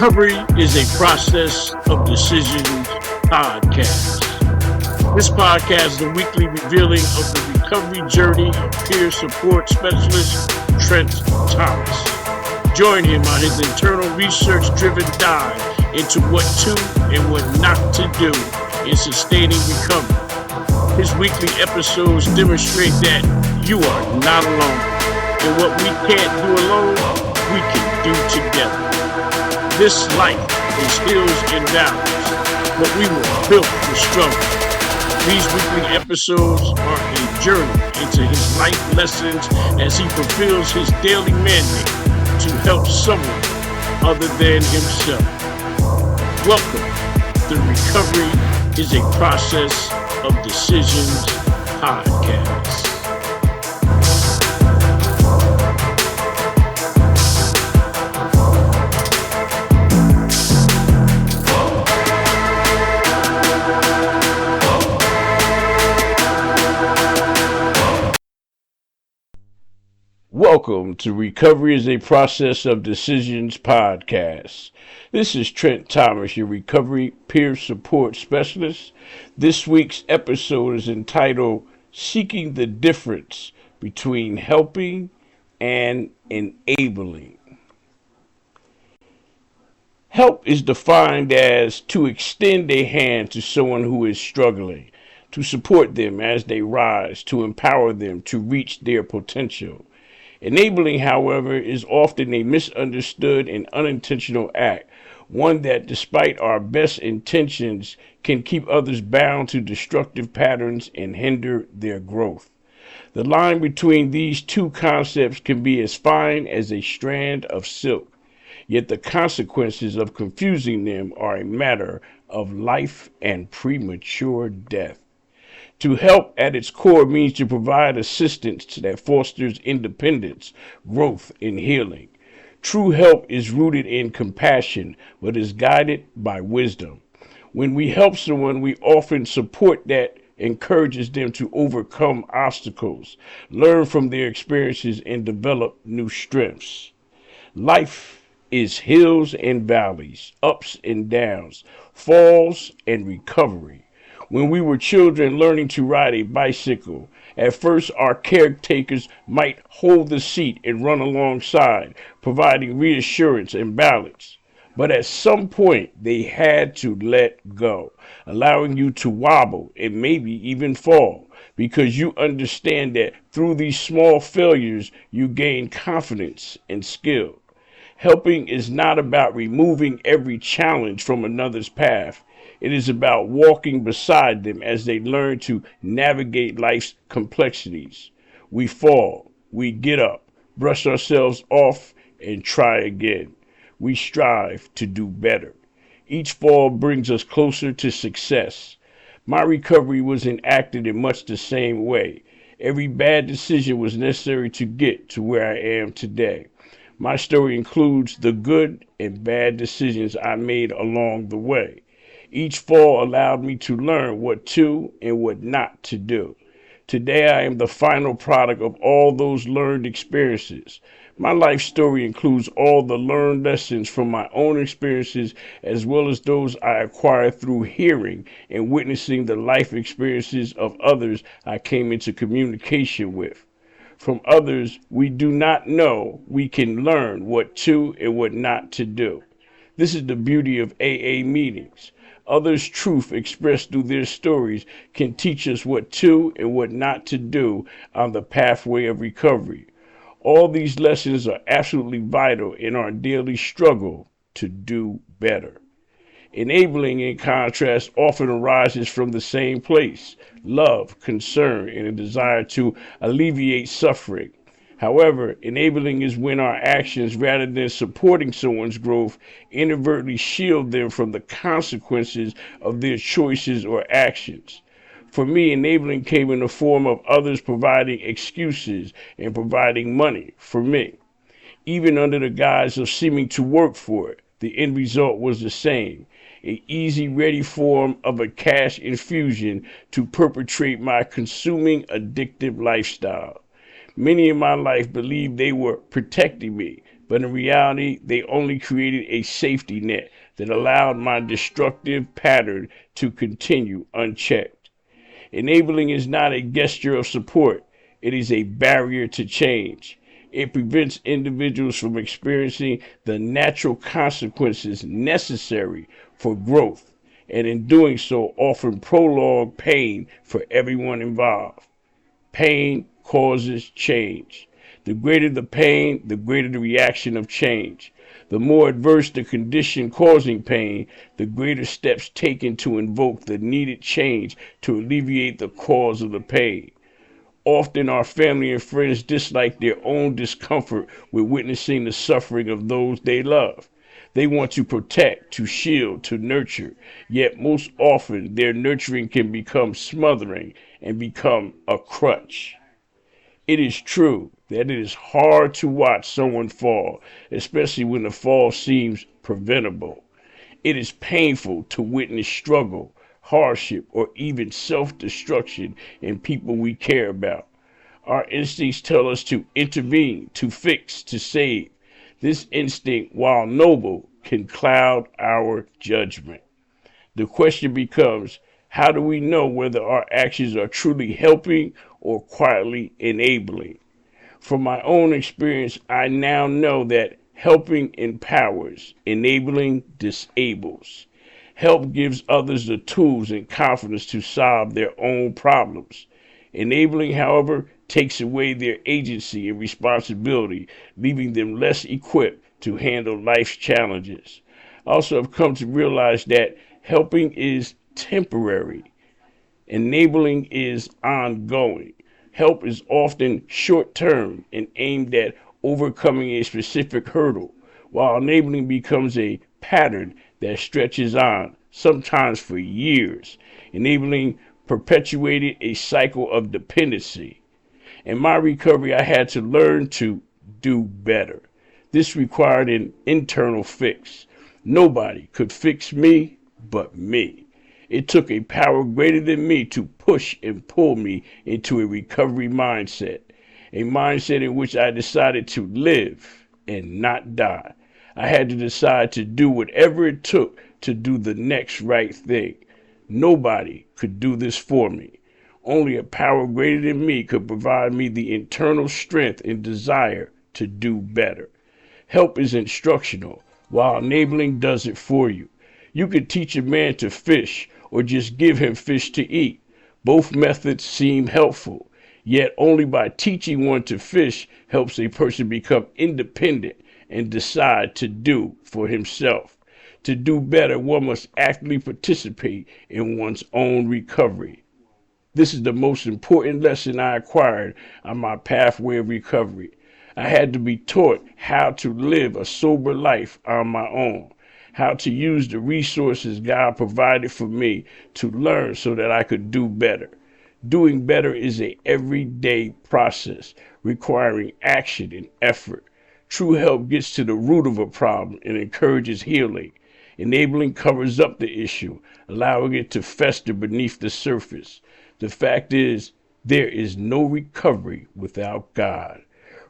Recovery is a process of decisions podcast. This podcast is a weekly revealing of the recovery journey of peer support specialist Trent Thomas. Join him on his internal research-driven dive into what to and what not to do in sustaining recovery. His weekly episodes demonstrate that you are not alone, and what we can't do alone, we can do together. This life is hills and valleys, but we were built for struggle. These weekly episodes are a journey into his life lessons as he fulfills his daily mandate to help someone other than himself. Welcome. The Recovery is a Process of Decisions podcast. Welcome to Recovery is a Process of Decisions podcast. This is Trent Thomas, your recovery peer support specialist. This week's episode is entitled Seeking the Difference Between Helping and Enabling. Help is defined as to extend a hand to someone who is struggling, to support them as they rise, to empower them to reach their potential. Enabling, however, is often a misunderstood and unintentional act, one that, despite our best intentions, can keep others bound to destructive patterns and hinder their growth. The line between these two concepts can be as fine as a strand of silk, yet the consequences of confusing them are a matter of life and premature death. To help at its core means to provide assistance that fosters independence, growth, and healing. True help is rooted in compassion, but is guided by wisdom. When we help someone, we often support that encourages them to overcome obstacles, learn from their experiences, and develop new strengths. Life is hills and valleys, ups and downs, falls and recovery. When we were children learning to ride a bicycle, at first our caretakers might hold the seat and run alongside, providing reassurance and balance. But at some point, they had to let go, allowing you to wobble and maybe even fall, because you understand that through these small failures, you gain confidence and skill. Helping is not about removing every challenge from another's path. It is about walking beside them as they learn to navigate life's complexities. We fall, we get up, brush ourselves off, and try again. We strive to do better. Each fall brings us closer to success. My recovery was enacted in much the same way. Every bad decision was necessary to get to where I am today. My story includes the good and bad decisions I made along the way. Each fall allowed me to learn what to and what not to do. Today I am the final product of all those learned experiences. My life story includes all the learned lessons from my own experiences as well as those I acquired through hearing and witnessing the life experiences of others I came into communication with. From others we do not know, we can learn what to and what not to do. This is the beauty of AA meetings. Others' truth expressed through their stories can teach us what to and what not to do on the pathway of recovery. All these lessons are absolutely vital in our daily struggle to do better. Enabling, in contrast, often arises from the same place: love, concern, and a desire to alleviate suffering. However, enabling is when our actions, rather than supporting someone's growth, inadvertently shield them from the consequences of their choices or actions. For me, enabling came in the form of others providing excuses and providing money for me. Even under the guise of seeming to work for it, the end result was the same: an easy, ready form of a cash infusion to perpetrate my consuming, addictive lifestyle. Many in my life believed they were protecting me, But in reality, they only created a safety net that allowed my destructive pattern to continue unchecked. Enabling is not a gesture of support, it is a barrier to change. It prevents individuals from experiencing the natural consequences necessary for growth, and in doing so, often prolong pain for everyone involved. Pain causes change. The greater the pain, the greater the reaction of change. The more adverse the condition causing pain, the greater steps taken to invoke the needed change to alleviate the cause of the pain. Often our family and friends dislike their own discomfort with witnessing the suffering of those they love. They want to protect, to shield, to nurture, yet most often their nurturing can become smothering and become a crutch. It is true that it is hard to watch someone fall, especially when the fall seems preventable. It is painful to witness struggle, hardship, or even self-destruction in people we care about. Our instincts tell us to intervene, to fix, to save. This instinct, while noble, can cloud our judgment. The question becomes, how do we know whether our actions are truly helping or quietly enabling? From my own experience, I now know that helping empowers, enabling disables. Help gives others the tools and confidence to solve their own problems. Enabling, however, takes away their agency and responsibility, leaving them less equipped to handle life's challenges. I also have come to realize that helping is temporary, enabling is ongoing. Help is often short-term and aimed at overcoming a specific hurdle, while enabling becomes a pattern that stretches on, sometimes for years. Enabling perpetuated a cycle of dependency. In my recovery, I had to learn to do better. This required an internal fix. Nobody could fix me but me. It took a power greater than me to push and pull me into a recovery mindset, a mindset in which I decided to live and not die. I had to decide to do whatever it took to do the next right thing. Nobody could do this for me. Only a power greater than me could provide me the internal strength and desire to do better. Help is instructional, while enabling does it for you. You could teach a man to fish or just give him fish to eat. Both methods seem helpful, yet only by teaching one to fish helps a person become independent and decide to do for himself. To do better, one must actively participate in one's own recovery. This is the most important lesson I acquired on my pathway of recovery. I had to be taught how to live a sober life on my own, how to use the resources God provided for me to learn so that I could do better. Doing better is an everyday process requiring action and effort. True help gets to the root of a problem and encourages healing. Enabling covers up the issue, allowing it to fester beneath the surface. The fact is, there is no recovery without God.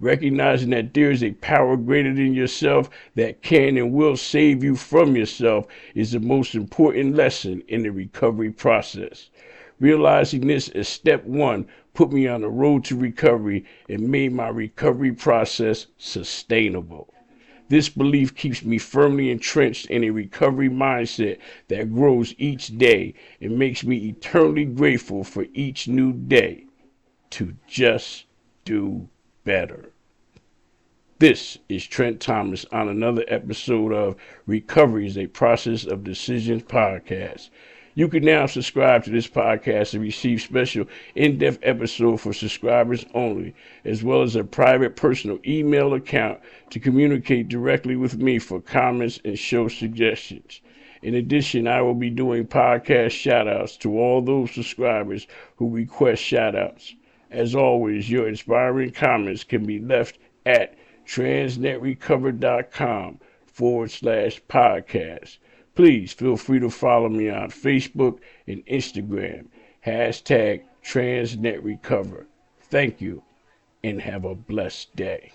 Recognizing that there is a power greater than yourself that can and will save you from yourself is the most important lesson in the recovery process. Realizing this as step one put me on the road to recovery and made my recovery process sustainable. This belief keeps me firmly entrenched in a recovery mindset that grows each day and makes me eternally grateful for each new day to just do better. This is Trent Thomas on another episode of Recovery is a Process of Decisions podcast. You can now subscribe to this podcast and receive special in-depth episodes for subscribers only, as well as a private personal email account to communicate directly with me for comments and show suggestions. In addition, I will be doing podcast shout-outs to all those subscribers who request shout-outs. As always, your inspiring comments can be left at transnetrecover.com/podcast. Please feel free to follow me on Facebook and Instagram, #TransnetRecover. Thank you and have a blessed day.